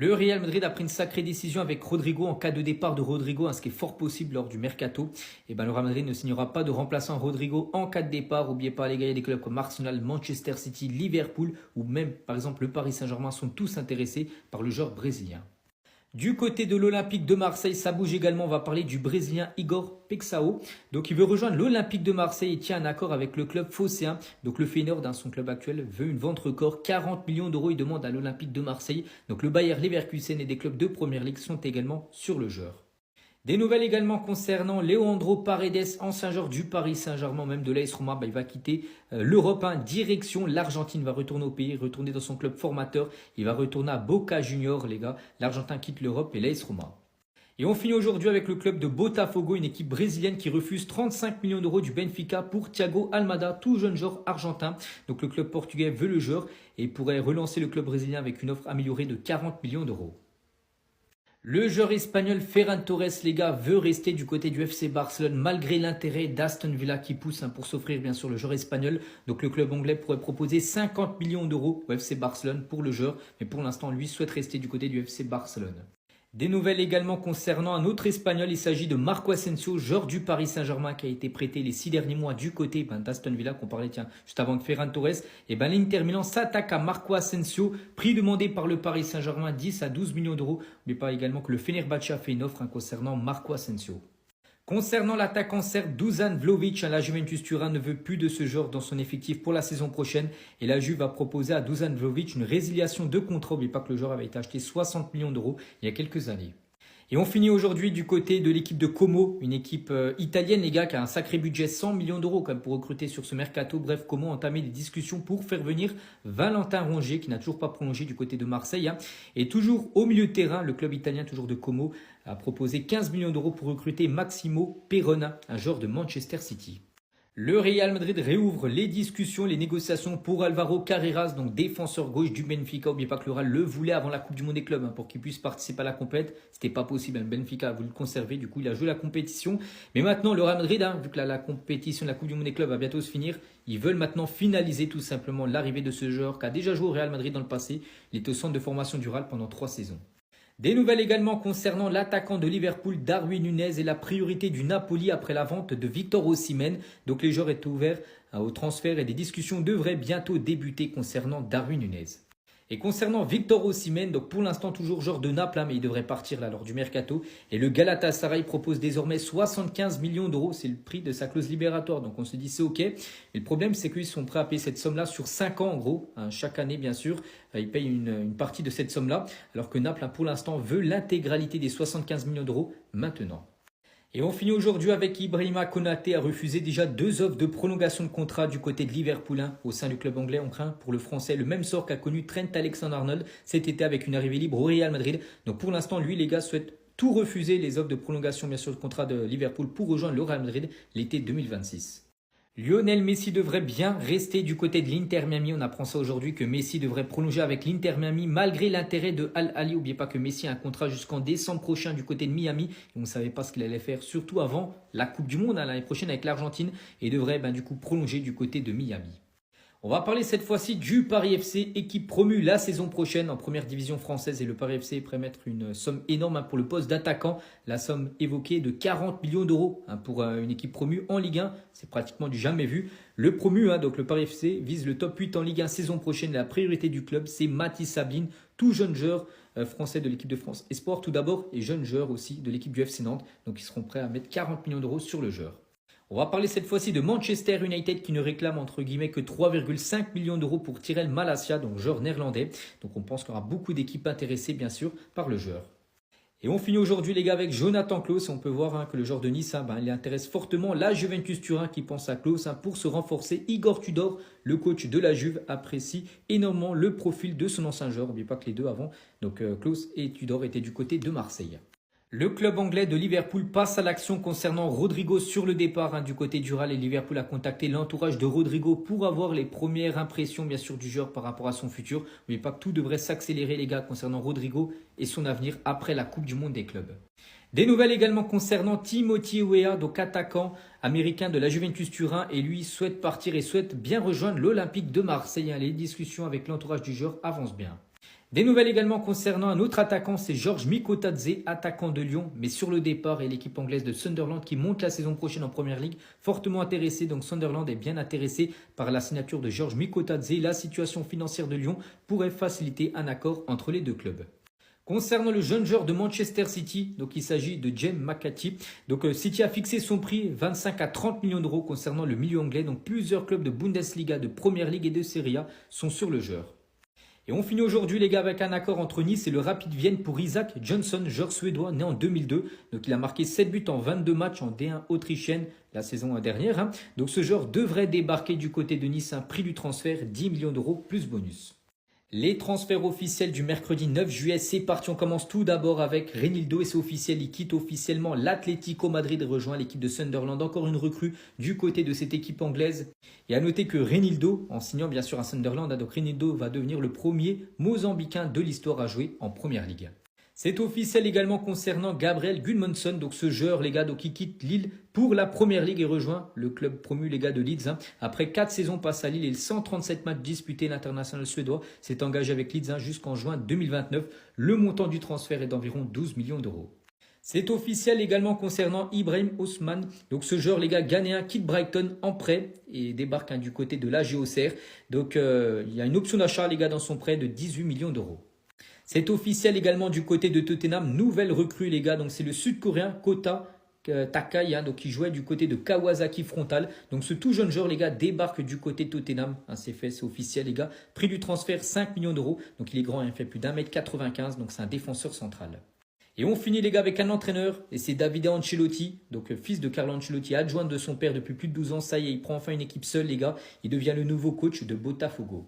Le Real Madrid a pris une sacrée décision avec Rodrigo en cas de départ de Rodrigo, ce qui est fort possible lors du mercato. Et le Real Madrid ne signera pas de remplaçant à Rodrigo en cas de départ. N'oubliez pas les gars, il y a des clubs comme Arsenal, Manchester City, Liverpool ou même par exemple le Paris Saint-Germain sont tous intéressés par le joueur brésilien. Du côté de l'Olympique de Marseille, ça bouge également. On va parler du Brésilien Igor Peixao. Donc, il veut rejoindre l'Olympique de Marseille et tient un accord avec le club phocéen. Donc, le Feyenoord, son club actuel, veut une vente record. 40 millions d'euros, il demande à l'Olympique de Marseille. Donc, le Bayer Leverkusen et des clubs de Première Ligue sont également sur le joueur. Des nouvelles également concernant Leandro Paredes, ancien joueur du Paris Saint-Germain, même de l'AS Roma. Il va quitter l'Europe, direction l'Argentine, va retourner au pays, retourner dans son club formateur. Il va retourner à Boca Juniors, les gars. L'Argentin quitte l'Europe et l'AS Roma. Et on finit aujourd'hui avec le club de Botafogo, une équipe brésilienne qui refuse 35 millions d'euros du Benfica pour Thiago Almada, tout jeune joueur argentin. Donc le club portugais veut le joueur et pourrait relancer le club brésilien avec une offre améliorée de 40 millions d'euros. Le joueur espagnol Ferran Torres, les gars, veut rester du côté du FC Barcelone malgré l'intérêt d'Aston Villa qui pousse pour s'offrir bien sûr le joueur espagnol. Donc le club anglais pourrait proposer 50 millions d'euros au FC Barcelone pour le joueur. Mais pour l'instant, lui souhaite rester du côté du FC Barcelone. Des nouvelles également concernant un autre Espagnol, il s'agit de Marco Asensio, joueur du Paris Saint-Germain qui a été prêté les 6 derniers mois du côté d'Aston Villa, qu'on parlait juste avant de Ferran Torres. Et l'Inter Milan s'attaque à Marco Asensio, prix demandé par le Paris Saint-Germain 10 à 12 millions d'euros. N'oubliez pas également que le Fenerbahçe a fait une offre concernant Marco Asensio. Concernant l'attaquant serbe Dusan Vlahovic, la Juventus Turin ne veut plus de ce joueur dans son effectif pour la saison prochaine. Et la Juve va proposer à Dusan Vlahovic une résiliation de contrat. N'oubliez pas que le joueur avait été acheté 60 millions d'euros il y a quelques années. Et on finit aujourd'hui du côté de l'équipe de Como, une équipe italienne, les gars, qui a un sacré budget, 100 millions d'euros quand même pour recruter sur ce mercato. Bref, Como a entamé des discussions pour faire venir Valentin Rongier, qui n'a toujours pas prolongé du côté de Marseille. Et toujours au milieu de terrain, le club italien, toujours de Como, a proposé 15 millions d'euros pour recruter Maximo Perona, un joueur de Manchester City. Le Real Madrid réouvre les discussions, les négociations pour Alvaro Carreras, donc défenseur gauche du Benfica. N'oubliez pas que le Real le voulait avant la Coupe du Monde des clubs pour qu'il puisse participer à la compète. C'était pas possible, le Benfica a voulu le conserver, du coup il a joué la compétition. Mais maintenant le Real Madrid, vu que la compétition de la Coupe du Monde des clubs va bientôt se finir, ils veulent maintenant finaliser tout simplement l'arrivée de ce joueur qui a déjà joué au Real Madrid dans le passé. Il était au centre de formation du Real pendant 3 saisons. Des nouvelles également concernant l'attaquant de Liverpool, Darwin Nunez, et la priorité du Napoli après la vente de Victor Osimhen. Donc les joueurs étaient ouverts au transfert et des discussions devraient bientôt débuter concernant Darwin Nunez. Et concernant Victor Osimhen, donc pour l'instant toujours joueur de Naples, mais il devrait partir lors du mercato. Et le Galatasaray propose désormais 75 millions d'euros, c'est le prix de sa clause libératoire. Donc on se dit c'est ok. Et le problème c'est qu'ils sont prêts à payer cette somme-là sur 5 ans en gros, chaque année bien sûr. Ils payent une partie de cette somme-là, alors que Naples pour l'instant veut l'intégralité des 75 millions d'euros maintenant. Et on finit aujourd'hui avec Ibrahima Konaté a refusé déjà 2 offres de prolongation de contrat du côté de Liverpool. Au sein du club anglais, on craint pour le français le même sort qu'a connu Trent Alexander-Arnold cet été avec une arrivée libre au Real Madrid. Donc pour l'instant, lui, les gars souhaitent tout refuser, les offres de prolongation bien sûr de contrat de Liverpool pour rejoindre le Real Madrid l'été 2026. Lionel Messi devrait bien rester du côté de l'Inter Miami. On apprend ça aujourd'hui que Messi devrait prolonger avec l'Inter Miami malgré l'intérêt de Al Ahly. N'oubliez pas que Messi a un contrat jusqu'en décembre prochain du côté de Miami. Et on ne savait pas ce qu'il allait faire, surtout avant la Coupe du Monde l'année prochaine avec l'Argentine. Et devrait du coup prolonger du côté de Miami. On va parler cette fois-ci du Paris FC, équipe promue la saison prochaine en première division française. Et le Paris FC est prêt à mettre une somme énorme pour le poste d'attaquant. La somme évoquée de 40 millions d'euros pour une équipe promue en Ligue 1. C'est pratiquement du jamais vu. Le promu, donc le Paris FC, vise le top 8 en Ligue 1 saison prochaine. La priorité du club, c'est Mathis Sabine, tout jeune joueur français de l'équipe de France Espoir tout d'abord et jeune joueur aussi de l'équipe du FC Nantes. Donc ils seront prêts à mettre 40 millions d'euros sur le joueur. On va parler cette fois-ci de Manchester United qui ne réclame entre guillemets que 3,5 millions d'euros pour Tyrell Malacia, donc joueur néerlandais. Donc on pense qu'il y aura beaucoup d'équipes intéressées bien sûr par le joueur. Et on finit aujourd'hui les gars avec Jonathan Klaus. On peut voir que le joueur de Nice, il intéresse fortement la Juventus Turin qui pense à Klaus pour se renforcer. Igor Tudor, le coach de la Juve, apprécie énormément le profil de son ancien joueur. N'oubliez pas que les deux avant, donc Klaus et Tudor étaient du côté de Marseille. Le club anglais de Liverpool passe à l'action concernant Rodrigo sur le départ du côté du Real et Liverpool a contacté l'entourage de Rodrigo pour avoir les premières impressions bien sûr du joueur par rapport à son futur. N'oubliez pas que tout devrait s'accélérer les gars concernant Rodrigo et son avenir après la Coupe du Monde des clubs. Des nouvelles également concernant Timothy Weah, donc attaquant américain de la Juventus Turin et lui souhaite partir et souhaite bien rejoindre l'Olympique de Marseille. Les discussions avec l'entourage du joueur avancent bien. Des nouvelles également concernant un autre attaquant, c'est Georges Mikotadze, attaquant de Lyon, mais sur le départ et l'équipe anglaise de Sunderland qui monte la saison prochaine en Première Ligue, fortement intéressé. Donc Sunderland est bien intéressé par la signature de Georges Mikotadze. La situation financière de Lyon pourrait faciliter un accord entre les deux clubs. Concernant le jeune joueur de Manchester City, donc il s'agit de James McAtee. Donc City a fixé son prix 25 à 30 millions d'euros concernant le milieu anglais. Donc plusieurs clubs de Bundesliga, de Première Ligue et de Serie A sont sur le joueur. Et on finit aujourd'hui les gars avec un accord entre Nice et le Rapid Vienne pour Isaac Johnson, joueur suédois né en 2002. Donc il a marqué 7 buts en 22 matchs en D1 autrichienne la saison dernière. Donc ce joueur devrait débarquer du côté de Nice, un prix du transfert 10 millions d'euros plus bonus. Les transferts officiels du mercredi 9 juillet, c'est parti. On commence tout d'abord avec Reinildo et c'est officiel. Il quitte officiellement l'Atlético Madrid et rejoint l'équipe de Sunderland. Encore une recrue du côté de cette équipe anglaise. Et à noter que Reinildo, en signant bien sûr à Sunderland, donc Reinildo va devenir le premier Mozambicain de l'histoire à jouer en Première Ligue. C'est officiel également concernant Gabriel Gudmundsson, donc ce joueur les gars donc, qui quitte Lille pour la Première Ligue et rejoint le club promu les gars de Leeds. Après 4 saisons passées à Lille et 137 matchs disputés, l'international suédois s'est engagé avec Leeds jusqu'en juin 2029. Le montant du transfert est d'environ 12 millions d'euros. C'est officiel également concernant Ibrahim Osman. Donc ce joueur, les gars, ghanéen, quitte Brighton en prêt et débarque du côté de l'AG Auxerre. Donc il y a une option d'achat, les gars, dans son prêt de 18 millions d'euros. C'est officiel également du côté de Tottenham, nouvelle recrue les gars, donc c'est le sud-coréen Kota Takai, donc qui jouait du côté de Kawasaki Frontale. Donc ce tout jeune joueur les gars débarque du côté de Tottenham, c'est fait, c'est officiel les gars. Prix du transfert 5 millions d'euros, donc il est grand, il fait plus d'1m95, donc c'est un défenseur central. Et on finit les gars avec un entraîneur, et c'est Davide Ancelotti, donc fils de Carlo Ancelotti, adjoint de son père depuis plus de 12 ans. Ça y est, il prend enfin une équipe seule les gars, il devient le nouveau coach de Botafogo.